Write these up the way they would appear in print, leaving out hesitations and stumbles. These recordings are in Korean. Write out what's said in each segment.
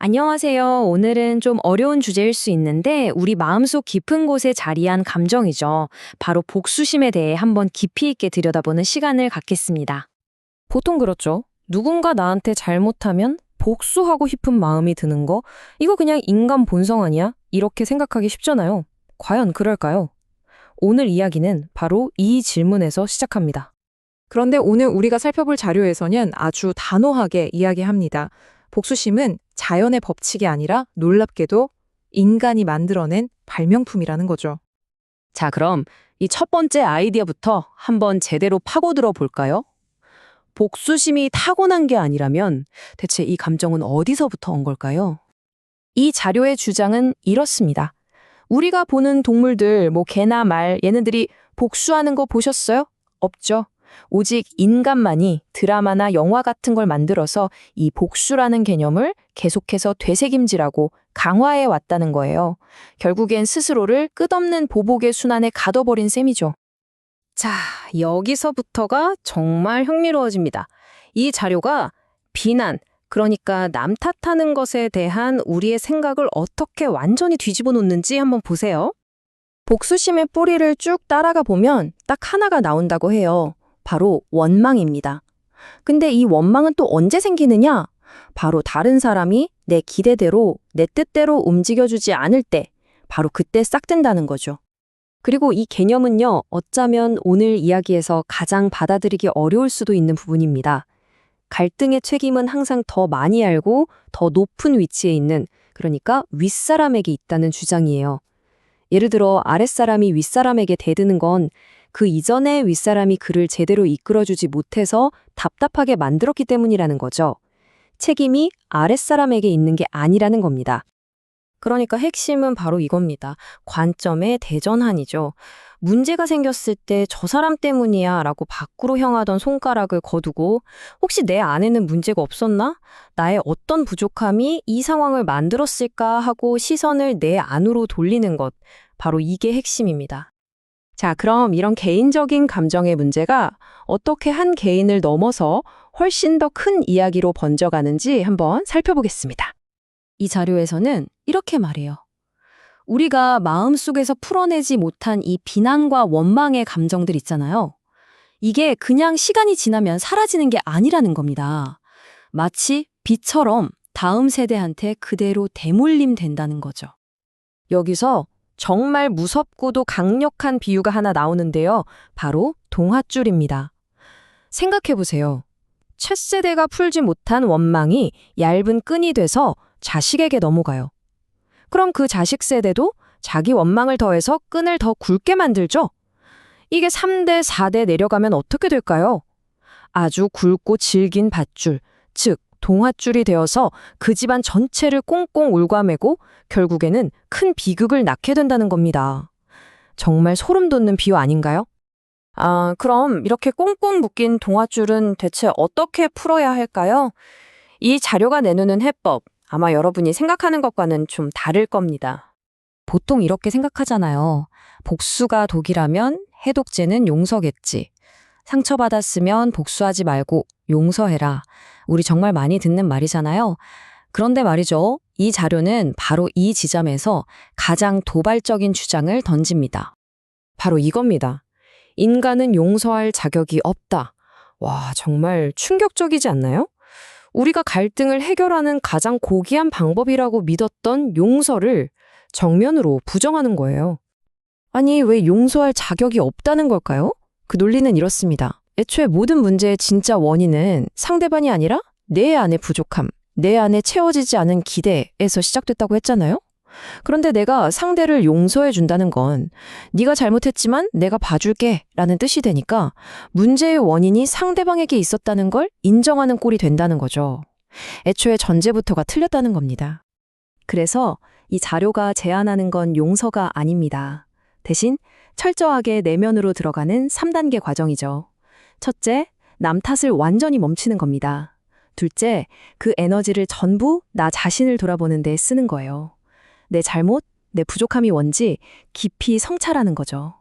안녕하세요. 오늘은 좀 어려운 주제일 수 있는데 우리 마음속 깊은 곳에 자리한 감정이죠. 바로 복수심에 대해 한번 깊이 있게 들여다보는 시간을 갖겠습니다. 보통 그렇죠. 누군가 나한테 잘못하면 복수하고 싶은 마음이 드는 거, 이거 그냥 인간 본성 아니야? 이렇게 생각하기 쉽잖아요. 과연 그럴까요? 오늘 이야기는 바로 이 질문에서 시작합니다. 그런데 오늘 우리가 살펴볼 자료에서는 아주 단호하게 이야기합니다. 복수심은 자연의 법칙이 아니라 놀랍게도 인간이 만들어낸 발명품이라는 거죠. 자, 그럼 이 첫 번째 아이디어부터 한번 제대로 파고들어 볼까요? 복수심이 타고난 게 아니라면 대체 이 감정은 어디서부터 온 걸까요? 이 자료의 주장은 이렇습니다. 우리가 보는 동물들, 개나 말, 얘네들이 복수하는 거 보셨어요? 없죠. 오직 인간만이 드라마나 영화 같은 걸 만들어서 이 복수라는 개념을 계속해서 되새김질하고 강화해 왔다는 거예요. 결국엔 스스로를 끝없는 보복의 순환에 가둬버린 셈이죠. 자, 여기서부터가 정말 흥미로워집니다. 이 자료가 비난, 그러니까 남 탓하는 것에 대한 우리의 생각을 어떻게 완전히 뒤집어 놓는지 한번 보세요. 복수심의 뿌리를 쭉 따라가 보면 딱 하나가 나온다고 해요. 바로 원망입니다. 근데 이 원망은 또 언제 생기느냐? 바로 다른 사람이 내 기대대로, 내 뜻대로 움직여주지 않을 때, 바로 그때 싹 튼다는 거죠. 그리고 이 개념은요, 어쩌면 오늘 이야기에서 가장 받아들이기 어려울 수도 있는 부분입니다. 갈등의 책임은 항상 더 많이 알고 더 높은 위치에 있는, 그러니까 윗사람에게 있다는 주장이에요. 예를 들어 아랫사람이 윗사람에게 대드는 건 그 이전에 윗사람이 그를 제대로 이끌어주지 못해서 답답하게 만들었기 때문이라는 거죠. 책임이 아랫사람에게 있는 게 아니라는 겁니다. 그러니까 핵심은 바로 이겁니다. 관점의 대전환이죠. 문제가 생겼을 때 저 사람 때문이야 라고 밖으로 향하던 손가락을 거두고 혹시 내 안에는 문제가 없었나? 나의 어떤 부족함이 이 상황을 만들었을까 하고 시선을 내 안으로 돌리는 것. 바로 이게 핵심입니다. 자, 그럼 이런 개인적인 감정의 문제가 어떻게 한 개인을 넘어서 훨씬 더 큰 이야기로 번져가는지 한번 살펴보겠습니다. 이 자료에서는 이렇게 말해요. 우리가 마음속에서 풀어내지 못한 이 비난과 원망의 감정들 있잖아요. 이게 그냥 시간이 지나면 사라지는 게 아니라는 겁니다. 마치 비처럼 다음 세대한테 그대로 대물림 된다는 거죠. 여기서 정말 무섭고도 강력한 비유가 하나 나오는데요. 바로 동아줄입니다. 생각해보세요. 챗세대가 풀지 못한 원망이 얇은 끈이 돼서 자식에게 넘어가요. 그럼 그 자식 세대도 자기 원망을 더해서 끈을 더 굵게 만들죠? 이게 3대, 4대 내려가면 어떻게 될까요? 아주 굵고 질긴 밧줄, 즉 동아줄이 되어서 그 집안 전체를 꽁꽁 울과매고 결국에는 큰 비극을 낳게 된다는 겁니다. 정말 소름 돋는 비유 아닌가요? 그럼 이렇게 꽁꽁 묶인 동아줄은 대체 어떻게 풀어야 할까요? 이 자료가 내놓는 해법, 아마 여러분이 생각하는 것과는 좀 다를 겁니다. 보통 이렇게 생각하잖아요. 복수가 독이라면 해독제는 용서겠지. 상처받았으면 복수하지 말고 용서해라. 우리 정말 많이 듣는 말이잖아요. 그런데 말이죠. 이 자료는 바로 이 지점에서 가장 도발적인 주장을 던집니다. 바로 이겁니다. 인간은 용서할 자격이 없다. 와, 정말 충격적이지 않나요? 우리가 갈등을 해결하는 가장 고귀한 방법이라고 믿었던 용서를 정면으로 부정하는 거예요. 아니, 왜 용서할 자격이 없다는 걸까요? 그 논리는 이렇습니다. 애초에 모든 문제의 진짜 원인은 상대방이 아니라 내 안의 부족함, 내 안에 채워지지 않은 기대에서 시작됐다고 했잖아요? 그런데 내가 상대를 용서해 준다는 건 네가 잘못했지만 내가 봐줄게 라는 뜻이 되니까 문제의 원인이 상대방에게 있었다는 걸 인정하는 꼴이 된다는 거죠. 애초에 전제부터가 틀렸다는 겁니다. 그래서 이 자료가 제안하는 건 용서가 아닙니다. 대신 철저하게 내면으로 들어가는 3단계 과정이죠. 첫째, 남 탓을 완전히 멈추는 겁니다. 둘째, 그 에너지를 전부 나 자신을 돌아보는 데 쓰는 거예요. 내 잘못, 내 부족함이 뭔지 깊이 성찰하는 거죠.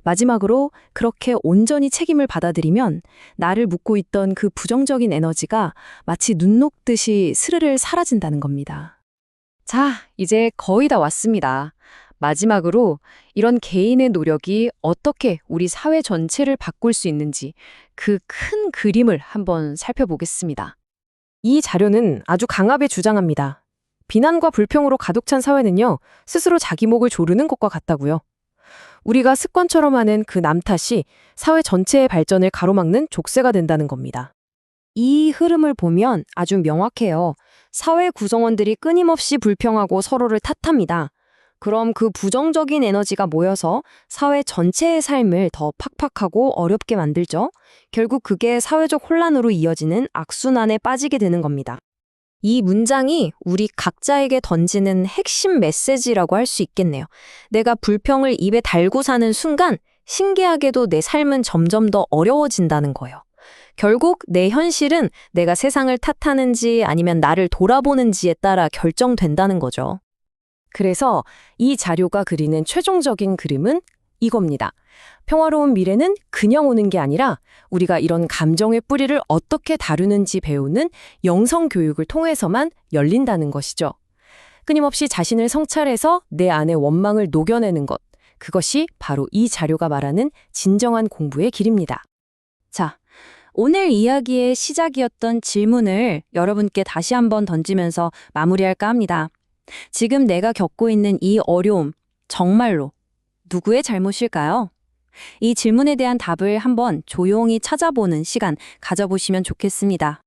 마지막으로 그렇게 온전히 책임을 받아들이면 나를 묶고 있던 그 부정적인 에너지가 마치 눈 녹듯이 스르르 사라진다는 겁니다. 자, 이제 거의 다 왔습니다. 마지막으로 이런 개인의 노력이 어떻게 우리 사회 전체를 바꿀 수 있는지 그 큰 그림을 한번 살펴보겠습니다. 이 자료는 아주 강하게 주장합니다. 비난과 불평으로 가득 찬 사회는요, 스스로 자기 목을 조르는 것과 같다고요. 우리가 습관처럼 하는 그 남 탓이 사회 전체의 발전을 가로막는 족쇄가 된다는 겁니다. 이 흐름을 보면 아주 명확해요. 사회 구성원들이 끊임없이 불평하고 서로를 탓합니다. 그럼 그 부정적인 에너지가 모여서 사회 전체의 삶을 더 팍팍하고 어렵게 만들죠. 결국 그게 사회적 혼란으로 이어지는 악순환에 빠지게 되는 겁니다. 이 문장이 우리 각자에게 던지는 핵심 메시지라고 할 수 있겠네요. 내가 불평을 입에 달고 사는 순간 신기하게도 내 삶은 점점 더 어려워진다는 거예요. 결국 내 현실은 내가 세상을 탓하는지 아니면 나를 돌아보는지에 따라 결정된다는 거죠. 그래서 이 자료가 그리는 최종적인 그림은 이겁니다. 평화로운 미래는 그냥 오는 게 아니라 우리가 이런 감정의 뿌리를 어떻게 다루는지 배우는 영성 교육을 통해서만 열린다는 것이죠. 끊임없이 자신을 성찰해서 내 안의 원망을 녹여내는 것. 그것이 바로 이 자료가 말하는 진정한 공부의 길입니다. 자, 오늘 이야기의 시작이었던 질문을 여러분께 다시 한번 던지면서 마무리할까 합니다. 지금 내가 겪고 있는 이 어려움, 정말로 누구의 잘못일까요? 이 질문에 대한 답을 한번 조용히 찾아보는 시간 가져보시면 좋겠습니다.